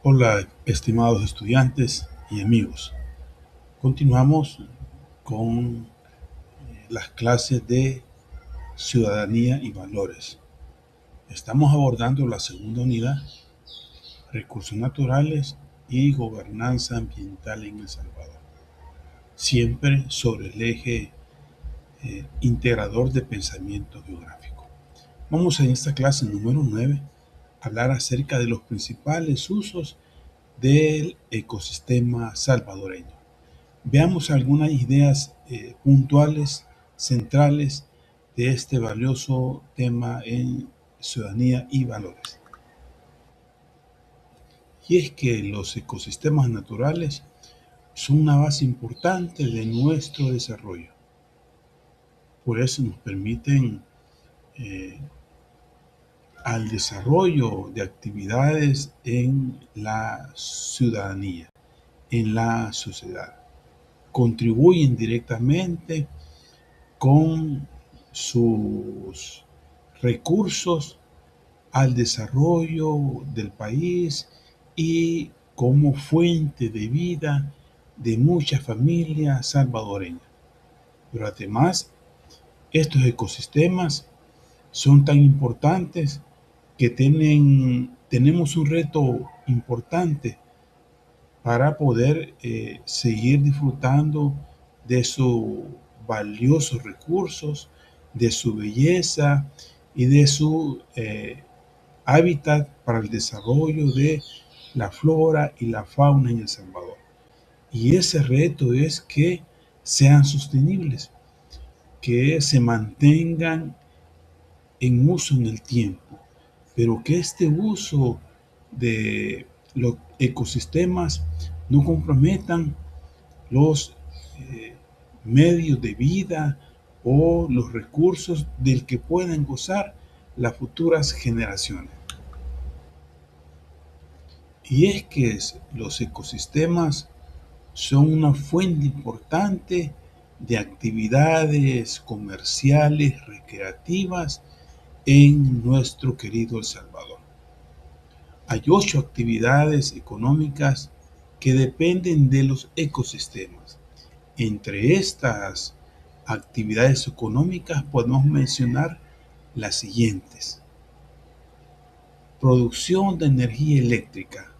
Hola, estimados estudiantes y amigos. Continuamos con las clases de ciudadanía y valores. Estamos abordando la segunda unidad, recursos naturales y gobernanza ambiental en El Salvador, siempre sobre el eje integrador de pensamiento geográfico. Vamos en esta clase número 9 a hablar acerca de los principales usos del ecosistema salvadoreño. Veamos algunas ideas puntuales, centrales de este valioso tema en ciudadanía y valores. Y es que los ecosistemas naturales son una base importante de nuestro desarrollo. Por eso nos permiten al desarrollo de actividades en la ciudadanía, en la sociedad. Contribuyen directamente con sus recursos al desarrollo del país y como fuente de vida de muchas familias salvadoreñas. Pero además, estos ecosistemas son tan importantes que tenemos un reto importante para poder seguir disfrutando de sus valiosos recursos, de su belleza y de su hábitat para el desarrollo de la flora y la fauna en El Salvador. Y ese reto es que sean sostenibles, que se mantengan en uso en el tiempo, pero que este uso de los ecosistemas no comprometan los medios de vida o los recursos del que pueden gozar las futuras generaciones. Y es que los ecosistemas son una fuente importante de actividades comerciales, recreativas en nuestro querido El Salvador. Hay 8 actividades económicas que dependen de los ecosistemas. Entre estas actividades económicas podemos mencionar las siguientes. Producción de energía eléctrica.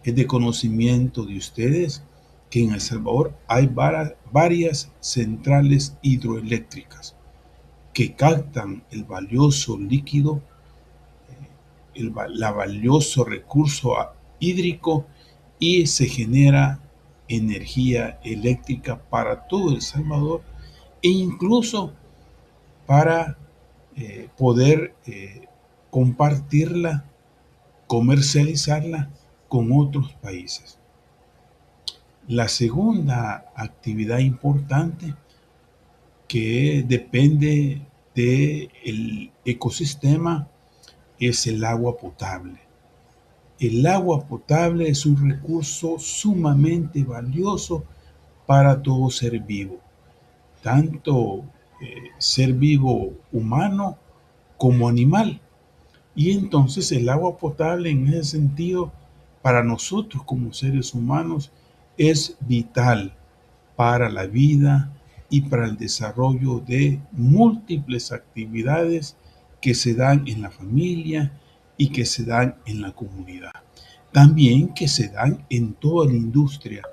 Es de conocimiento de ustedes que en El Salvador hay varias centrales hidroeléctricas que captan el valioso líquido, el valioso recurso hídrico y se genera energía eléctrica para todo El Salvador e incluso para poder compartirla, comercializarla con otros países. La segunda actividad importante que depende del ecosistema es el agua potable. El agua potable es un recurso sumamente valioso para todo ser vivo, tanto ser vivo humano como animal. Y entonces el agua potable en ese sentido para nosotros como seres humanos es vital para la vida y para el desarrollo de múltiples actividades que se dan en la familia y que se dan en la comunidad. También que se dan en toda la industria.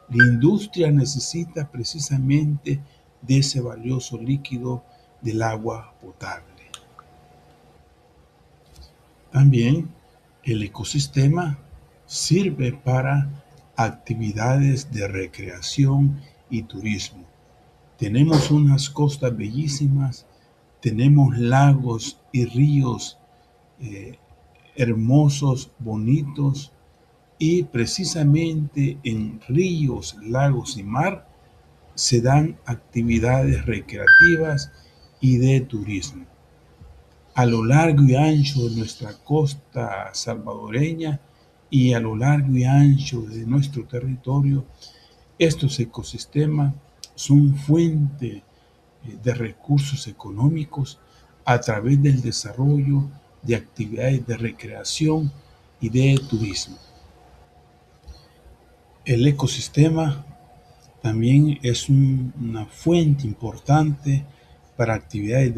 La industria necesita precisamente de ese valioso líquido del agua potable. También el ecosistema sirve para actividades de recreación y turismo. Tenemos unas costas bellísimas, tenemos lagos y ríos hermosos, bonitos, y precisamente en ríos, lagos y mar se dan actividades recreativas y de turismo. A lo largo y ancho de nuestra costa salvadoreña y a lo largo y ancho de nuestro territorio, estos ecosistemas son fuente de recursos económicos a través del desarrollo de actividades de recreación y de turismo. El ecosistema también es una fuente importante para actividades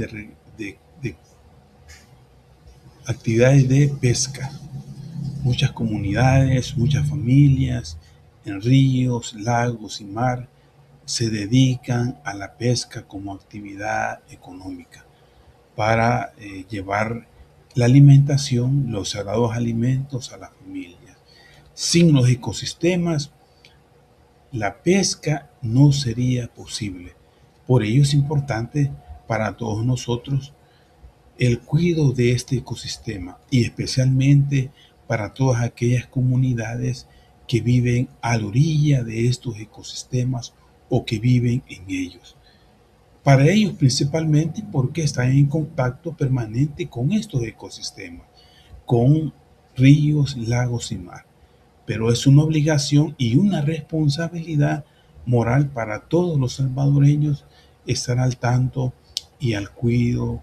de pesca. Muchas comunidades, muchas familias en ríos, lagos y mar se dedican a la pesca como actividad económica para llevar la alimentación, los sagrados alimentos a las familias. Sin los ecosistemas, la pesca no sería posible. Por ello es importante para todos nosotros el cuidado de este ecosistema y especialmente para todas aquellas comunidades que viven a la orilla de estos ecosistemas o que viven en ellos. Para ellos principalmente porque están en contacto permanente con estos ecosistemas, con ríos, lagos y mar. Pero es una obligación y una responsabilidad moral para todos los salvadoreños estar al tanto y al cuidado,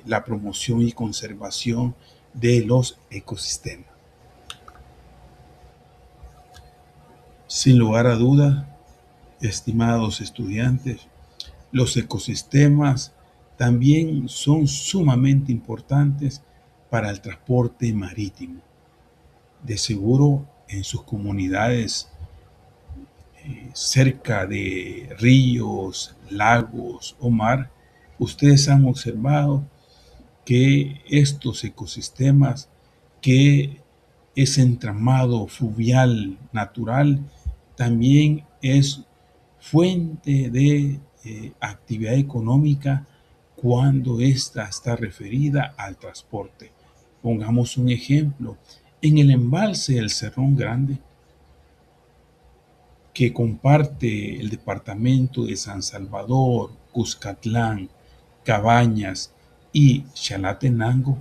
la promoción y conservación de los ecosistemas. Sin lugar a dudas, estimados estudiantes, los ecosistemas también son sumamente importantes para el transporte marítimo. De seguro en sus comunidades cerca de ríos, lagos o mar, ustedes han observado que estos ecosistemas, que ese entramado fluvial natural también es fuente de actividad económica cuando ésta está referida al transporte. Pongamos un ejemplo. En el embalse del Cerrón Grande, que comparte el departamento de San Salvador, Cuscatlán, Cabañas y Chalatenango,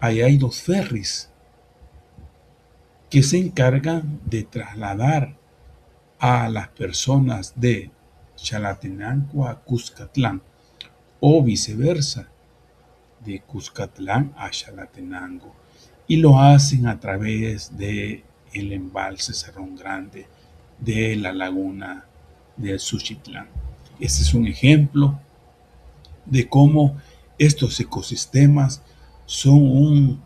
ahí hay dos ferries que se encargan de trasladar a las personas de Chalatenango a Cuscatlán o viceversa, de Cuscatlán a Chalatenango, y lo hacen a través de el embalse Cerrón Grande de la laguna de Suchitlán. Este es un ejemplo de cómo estos ecosistemas son un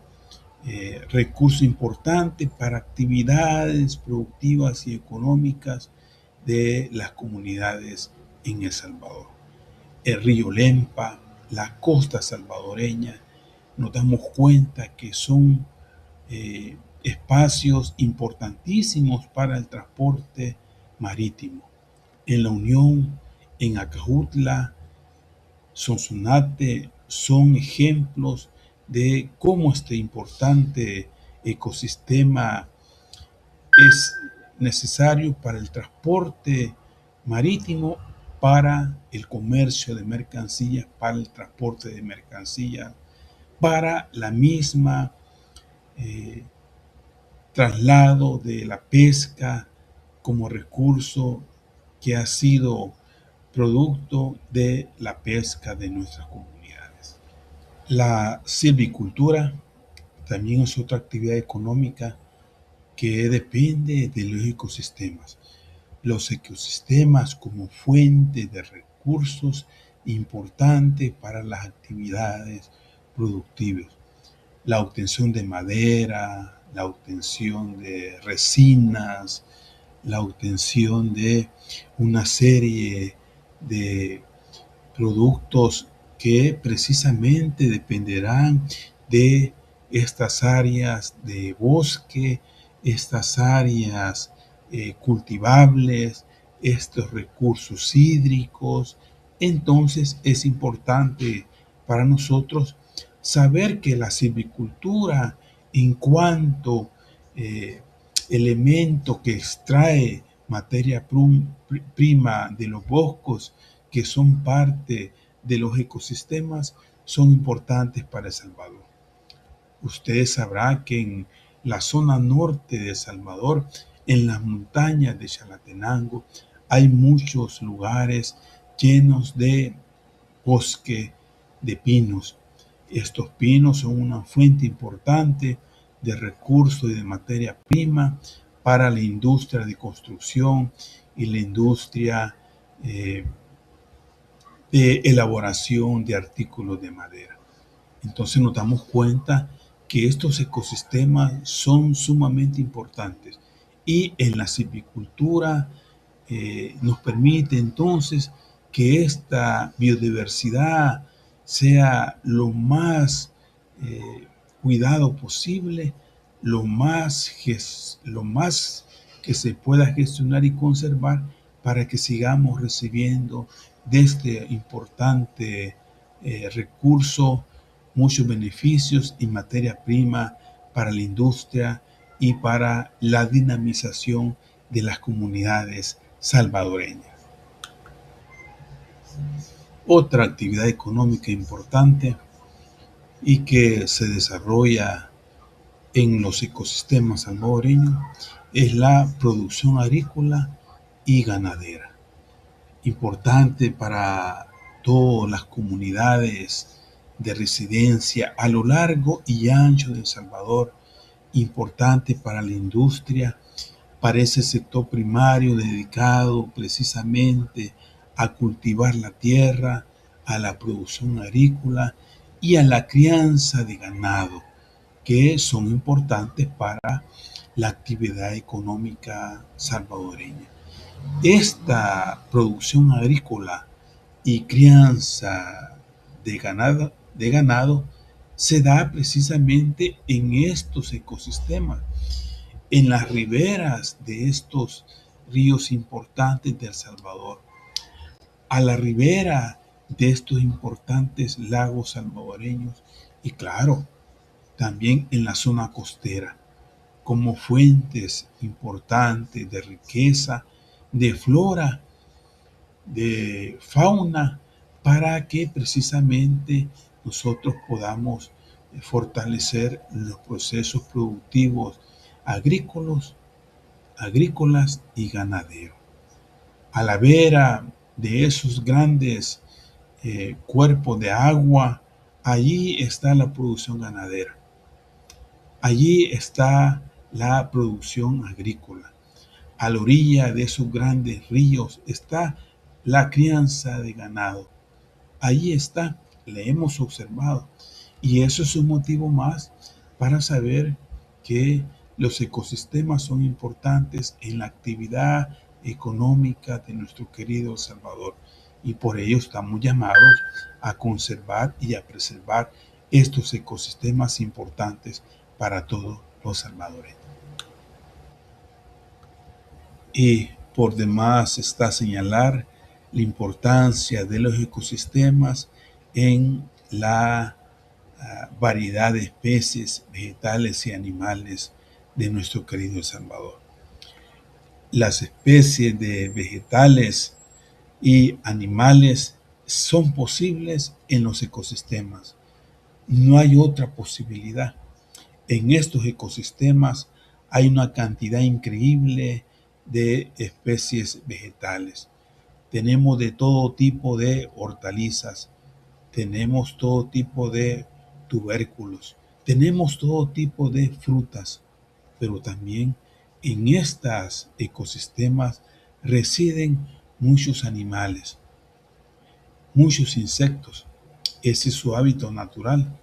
recurso importante para actividades productivas y económicas de las comunidades en El Salvador. El río Lempa, la costa salvadoreña, nos damos cuenta que son espacios importantísimos para el transporte marítimo. En La Unión, en Acajutla, Sonsonate, son ejemplos de cómo este importante ecosistema es necesario para el transporte marítimo, para el comercio de mercancías, para el transporte de mercancías, para la misma traslado de la pesca como recurso que ha sido producto de la pesca de nuestras comunidades. La silvicultura también es otra actividad económica que depende de los ecosistemas. Los ecosistemas como fuente de recursos importante para las actividades productivas. La obtención de madera, la obtención de resinas, la obtención de una serie de productos que precisamente dependerán de estas áreas de bosque, estas áreas cultivables, estos recursos hídricos. Entonces es importante para nosotros saber que la silvicultura, en cuanto elemento que extrae materia prima de los bosques, que son parte de los ecosistemas, son importantes para El Salvador. Ustedes sabrán que en la zona norte de El Salvador, en las montañas de Chalatenango, hay muchos lugares llenos de bosque de pinos. Estos pinos son una fuente importante de recursos y de materia prima para la industria de construcción y la industria eh, de elaboración de artículos de madera. Entonces nos damos cuenta que estos ecosistemas son sumamente importantes y en la silvicultura nos permite entonces que esta biodiversidad sea lo más cuidado posible, lo más que se pueda gestionar y conservar para que sigamos recibiendo de este importante recurso muchos beneficios y materia prima para la industria y para la dinamización de las comunidades salvadoreñas. Otra actividad económica importante y que se desarrolla en los ecosistemas salvadoreños es la producción agrícola y ganadera. Importante para todas las comunidades de residencia a lo largo y ancho de El Salvador, importante para la industria, para ese sector primario dedicado precisamente a cultivar la tierra, a la producción agrícola y a la crianza de ganado, que son importantes para la actividad económica salvadoreña. Esta producción agrícola y crianza de ganado se da precisamente en estos ecosistemas, en las riberas de estos ríos importantes de El Salvador, a la ribera de estos importantes lagos salvadoreños y claro, también en la zona costera, como fuentes importantes de riqueza, de flora, de fauna, para que precisamente nosotros podamos fortalecer los procesos productivos agrícolas, agrícolas y ganaderos. A la vera de esos grandes cuerpos de agua, allí está la producción ganadera, allí está la producción agrícola. A la orilla de esos grandes ríos está la crianza de ganado. Allí está, le hemos observado. Y eso es un motivo más para saber que los ecosistemas son importantes en la actividad económica de nuestro querido El Salvador. Y por ello estamos llamados a conservar y a preservar estos ecosistemas importantes para todos los salvadoreños. Y por demás está señalar la importancia de los ecosistemas en la variedad de especies vegetales y animales de nuestro querido El Salvador. Las especies de vegetales y animales son posibles en los ecosistemas. No hay otra posibilidad. En estos ecosistemas hay una cantidad increíble de especies vegetales. Tenemos de todo tipo de hortalizas, tenemos todo tipo de tubérculos, tenemos todo tipo de frutas, pero también en estos ecosistemas residen muchos animales, muchos insectos. Ese es su hábitat natural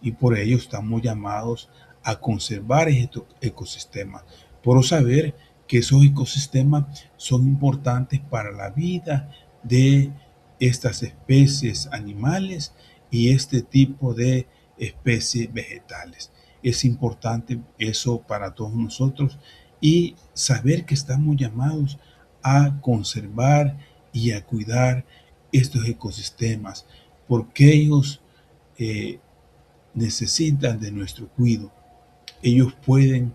y por ello estamos llamados a conservar estos ecosistemas, por saber que esos ecosistemas son importantes para la vida de estas especies animales y este tipo de especies vegetales. Es importante eso para todos nosotros y saber que estamos llamados a conservar y a cuidar estos ecosistemas, porque ellos necesitan de nuestro cuidado. Ellos pueden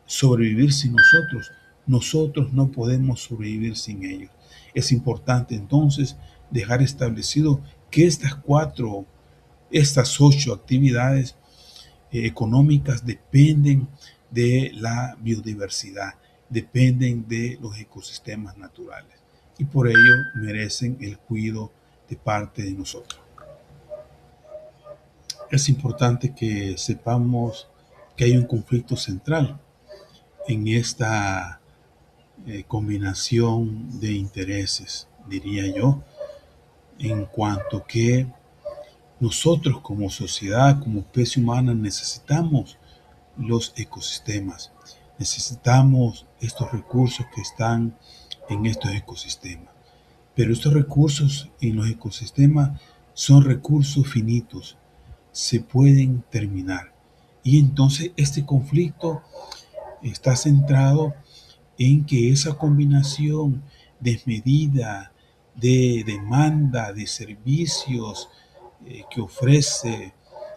sobrevivir sin nosotros. Nosotros no podemos sobrevivir sin ellos. Es importante entonces dejar establecido que estas 8 actividades económicas dependen de la biodiversidad, dependen de los ecosistemas naturales y por ello merecen el cuidado de parte de nosotros. Es importante que sepamos que hay un conflicto central en esta combinación de intereses, diría yo, en cuanto que nosotros como sociedad, como especie humana, necesitamos los ecosistemas, necesitamos estos recursos que están en estos ecosistemas. Pero estos recursos en los ecosistemas son recursos finitos, se pueden terminar. Y entonces este conflicto está centrado en que esa combinación desmedida de demanda de servicios que ofrece,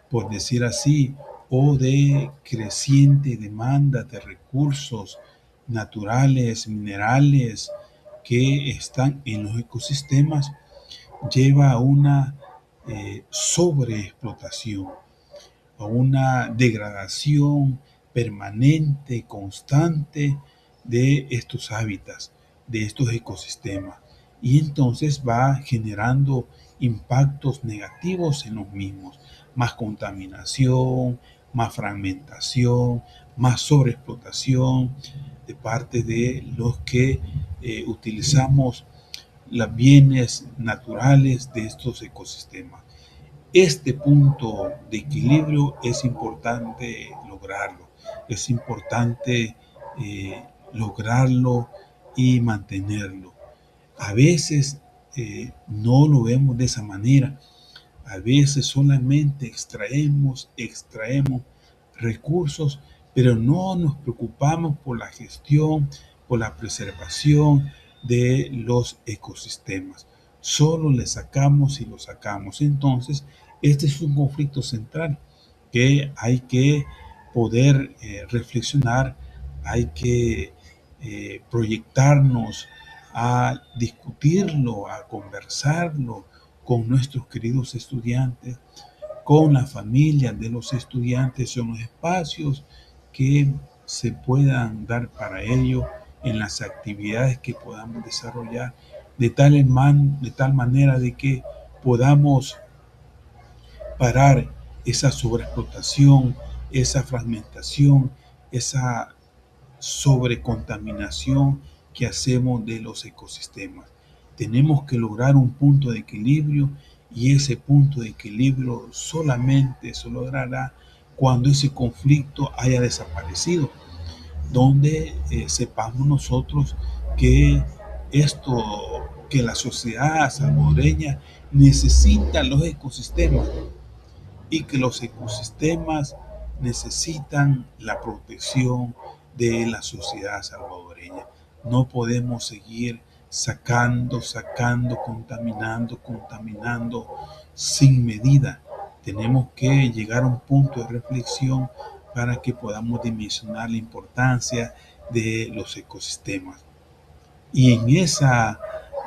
por decir así, o de creciente demanda de recursos naturales, minerales que están en los ecosistemas, lleva a una sobreexplotación, a una degradación permanente, constante de estos hábitats, de estos ecosistemas. Y entonces va generando impactos negativos en los mismos, más contaminación, más fragmentación, más sobreexplotación de parte de los que utilizamos los bienes naturales de estos ecosistemas. Este punto de equilibrio es importante lograrlo, es importante lograrlo y mantenerlo. A veces no lo vemos de esa manera, a veces solamente extraemos recursos, pero no nos preocupamos por la gestión, por la preservación de los ecosistemas. Solo le sacamos y lo sacamos. Entonces, este es un conflicto central que hay que poder reflexionar, hay que proyectarnos a discutirlo, a conversarlo con nuestros queridos estudiantes, con la familia de los estudiantes, son los espacios que se puedan dar para ello en las actividades que podamos desarrollar de tal manera de que podamos parar esa sobreexplotación, esa fragmentación, esa sobrecontaminación que hacemos de los ecosistemas. Tenemos que lograr un punto de equilibrio y ese punto de equilibrio solamente se logrará cuando ese conflicto haya desaparecido, donde sepamos nosotros que que la sociedad salvadoreña necesita los ecosistemas y que los ecosistemas necesitan la protección de la sociedad salvadoreña. No podemos seguir sacando, contaminando sin medida. Tenemos que llegar a un punto de reflexión para que podamos dimensionar la importancia de los ecosistemas. Y en esa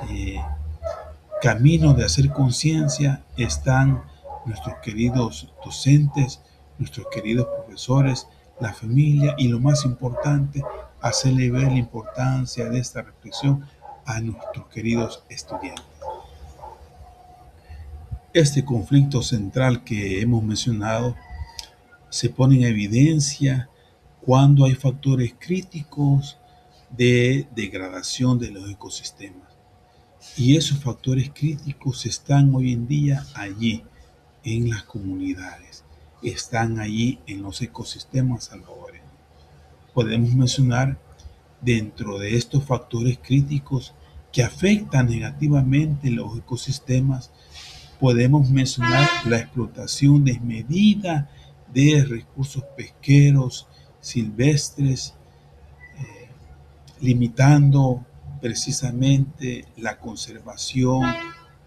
eh, camino de hacer conciencia están nuestros queridos docentes, nuestros queridos profesores, la familia y lo más importante, hacerle ver la importancia de esta reflexión a nuestros queridos estudiantes. Este conflicto central que hemos mencionado se pone en evidencia cuando hay factores críticos de degradación de los ecosistemas. Y esos factores críticos están hoy en día allí, en las comunidades, están allí en los ecosistemas salvadoreños. Podemos mencionar dentro de estos factores críticos que afectan negativamente los ecosistemas, podemos mencionar la explotación desmedida de recursos pesqueros silvestres, limitando precisamente la conservación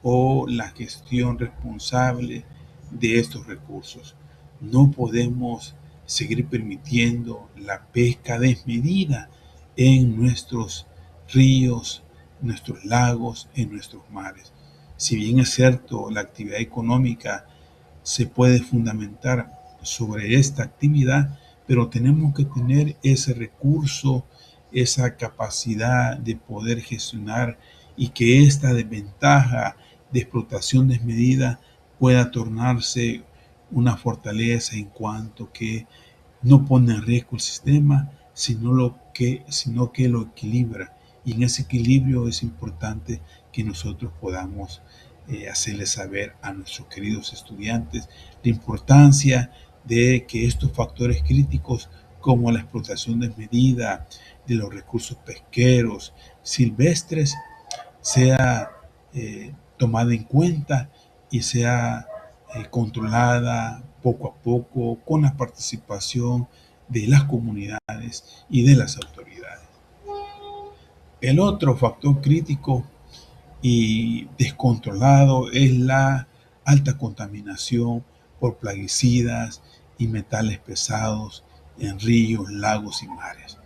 o la gestión responsable de estos recursos. No podemos seguir permitiendo la pesca desmedida en nuestros ríos, nuestros lagos, en nuestros mares. Si bien es cierto, la actividad económica se puede fundamentar sobre esta actividad, pero tenemos que tener ese recurso, esa capacidad de poder gestionar y que esta desventaja de explotación desmedida pueda tornarse una fortaleza en cuanto que no pone en riesgo el sistema, sino lo sino que lo equilibra. Y en ese equilibrio es importante que nosotros podamos hacerles saber a nuestros queridos estudiantes la importancia de que estos factores críticos como la explotación desmedida de los recursos pesqueros silvestres sea tomada en cuenta y sea controlada poco a poco con la participación de las comunidades y de las autoridades. El otro factor crítico y descontrolado es la alta contaminación por plaguicidas y metales pesados en ríos, lagos y mares.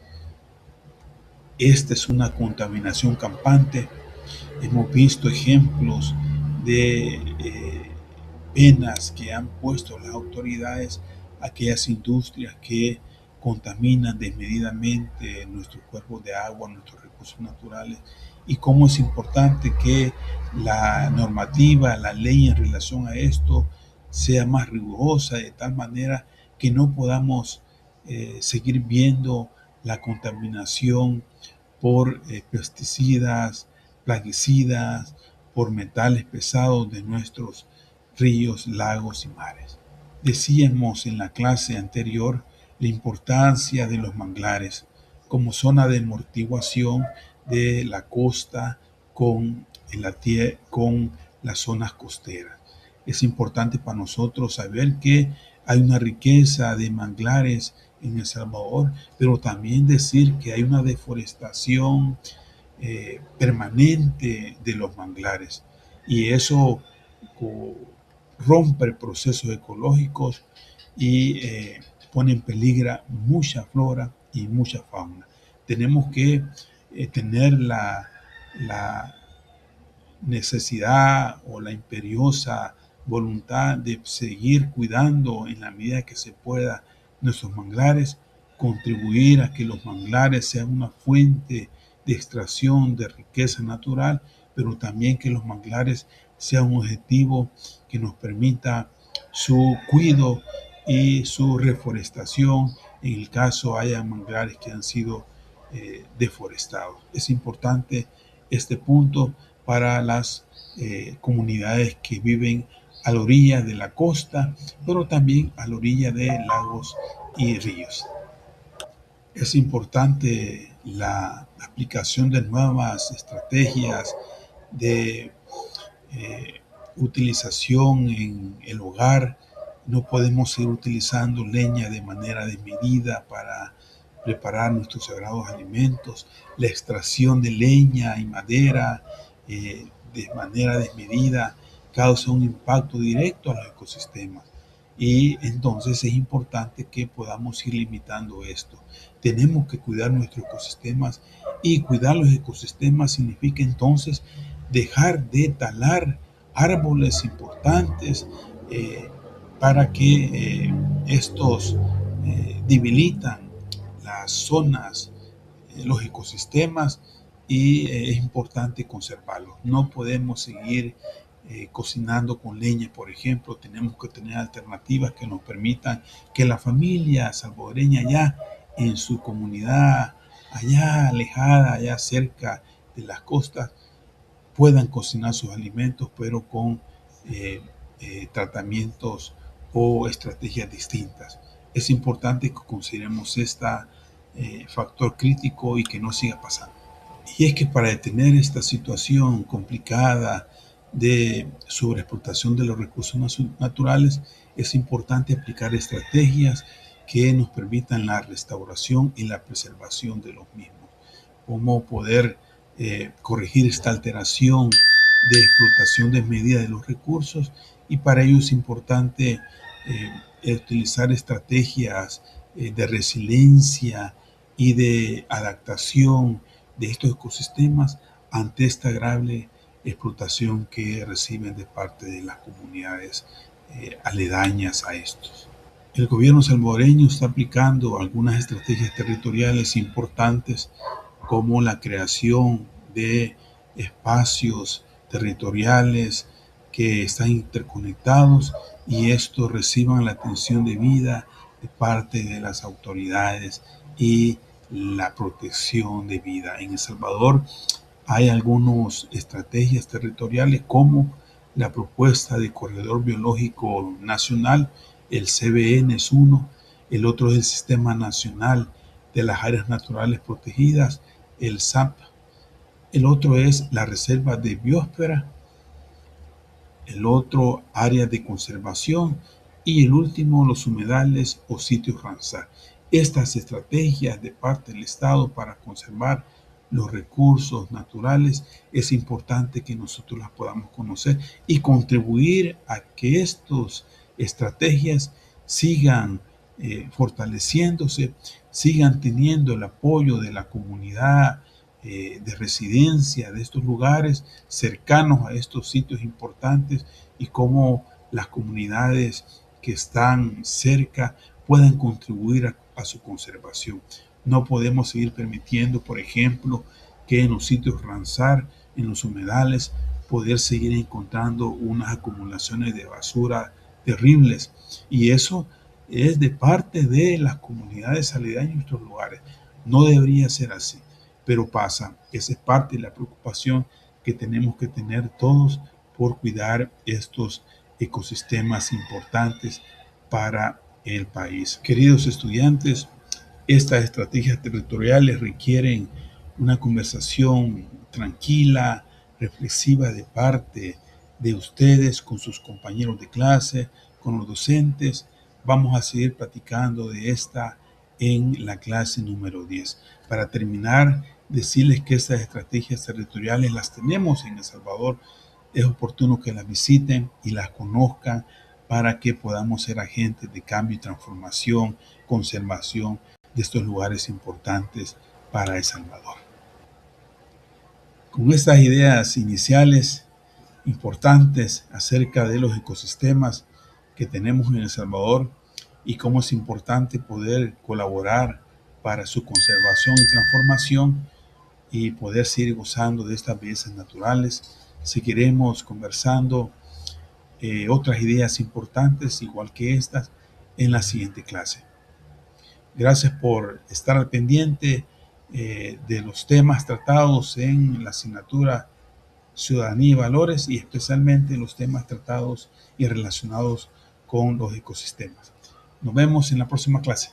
Esta es una contaminación campante. Hemos visto ejemplos de penas que han puesto las autoridades a aquellas industrias que contaminan desmedidamente nuestros cuerpos de agua, nuestros recursos naturales, y cómo es importante que la normativa, la ley en relación a esto sea más rigurosa, de tal manera que no podamos seguir viendo la contaminación por pesticidas, plaguicidas, por metales pesados de nuestros ríos, lagos y mares. Decíamos en la clase anterior la importancia de los manglares como zona de amortiguación de la costa con las zonas costeras. Es importante para nosotros saber que hay una riqueza de manglares en El Salvador, pero también decir que hay una deforestación permanente de los manglares, y eso rompe procesos ecológicos y pone en peligro mucha flora y mucha fauna. Tenemos que tener la necesidad o la imperiosa voluntad de seguir cuidando en la medida que se pueda nuestros manglares, contribuir a que los manglares sean una fuente de extracción de riqueza natural, pero también que los manglares sean un objetivo que nos permita su cuidado y su reforestación en el caso haya manglares que han sido deforestados. Es importante este punto para las comunidades que viven a la orilla de la costa, pero también a la orilla de lagos y ríos. Es importante la aplicación de nuevas estrategias de utilización en el hogar. No podemos seguir utilizando leña de manera desmedida para preparar nuestros sagrados alimentos. La extracción de leña y madera de manera desmedida causa un impacto directo a los ecosistemas. Y entonces es importante que podamos ir limitando esto. Tenemos que cuidar nuestros ecosistemas, y cuidar los ecosistemas significa entonces dejar de talar árboles importantes para que estos debilitan las zonas, los ecosistemas, y es importante conservarlos. No podemos seguir cocinando con leña, por ejemplo. Tenemos que tener alternativas que nos permitan que la familia salvadoreña allá en su comunidad, allá alejada, allá cerca de las costas, puedan cocinar sus alimentos, pero con tratamientos o estrategias distintas. Es importante que consideremos este factor crítico y que no siga pasando. Y es que para detener esta situación complicada de sobreexplotación de los recursos naturales, es importante aplicar estrategias que nos permitan la restauración y la preservación de los mismos. Cómo poder corregir esta alteración de explotación desmedida de los recursos, y para ello es importante utilizar estrategias de resiliencia y de adaptación de estos ecosistemas ante esta grave explotación que reciben de parte de las comunidades aledañas a estos. El gobierno salvadoreño está aplicando algunas estrategias territoriales importantes, como la creación de espacios territoriales que están interconectados, y estos reciban la atención debida de parte de las autoridades y la protección de vida. En El Salvador hay algunas estrategias territoriales como la propuesta de Corredor Biológico Nacional, el CBN es uno, el otro es el Sistema Nacional de las Áreas Naturales Protegidas, el SAP, el otro es la Reserva de Biosfera, el otro área de conservación y el último los humedales o sitios Ramsar. Estas estrategias de parte del Estado para conservar los recursos naturales es importante que nosotros las podamos conocer y contribuir a que estas estrategias sigan fortaleciéndose, sigan teniendo el apoyo de la comunidad de residencia de estos lugares cercanos a estos sitios importantes y cómo las comunidades que están cerca puedan contribuir a su conservación. No podemos seguir permitiendo, por ejemplo, que en los sitios Ramsar, en los humedales, poder seguir encontrando unas acumulaciones de basura terribles. Y eso es de parte de las comunidades aledañas en nuestros lugares. No debería ser así, pero pasa. Esa es parte de la preocupación que tenemos que tener todos por cuidar estos ecosistemas importantes para el país. Queridos estudiantes, estas estrategias territoriales requieren una conversación tranquila, reflexiva de parte de ustedes con sus compañeros de clase, con los docentes. Vamos a seguir platicando de esta en la clase número 10. Para terminar, decirles que estas estrategias territoriales las tenemos en El Salvador. Es oportuno que las visiten y las conozcan para que podamos ser agentes de cambio y transformación, conservación de estos lugares importantes para El Salvador. Con estas ideas iniciales importantes acerca de los ecosistemas que tenemos en El Salvador y cómo es importante poder colaborar para su conservación y transformación y poder seguir gozando de estas bellezas naturales, seguiremos conversando otras ideas importantes igual que estas en la siguiente clase. Gracias por estar al pendiente de los temas tratados en la asignatura Ciudadanía y Valores y especialmente los temas tratados y relacionados con los ecosistemas. Nos vemos en la próxima clase.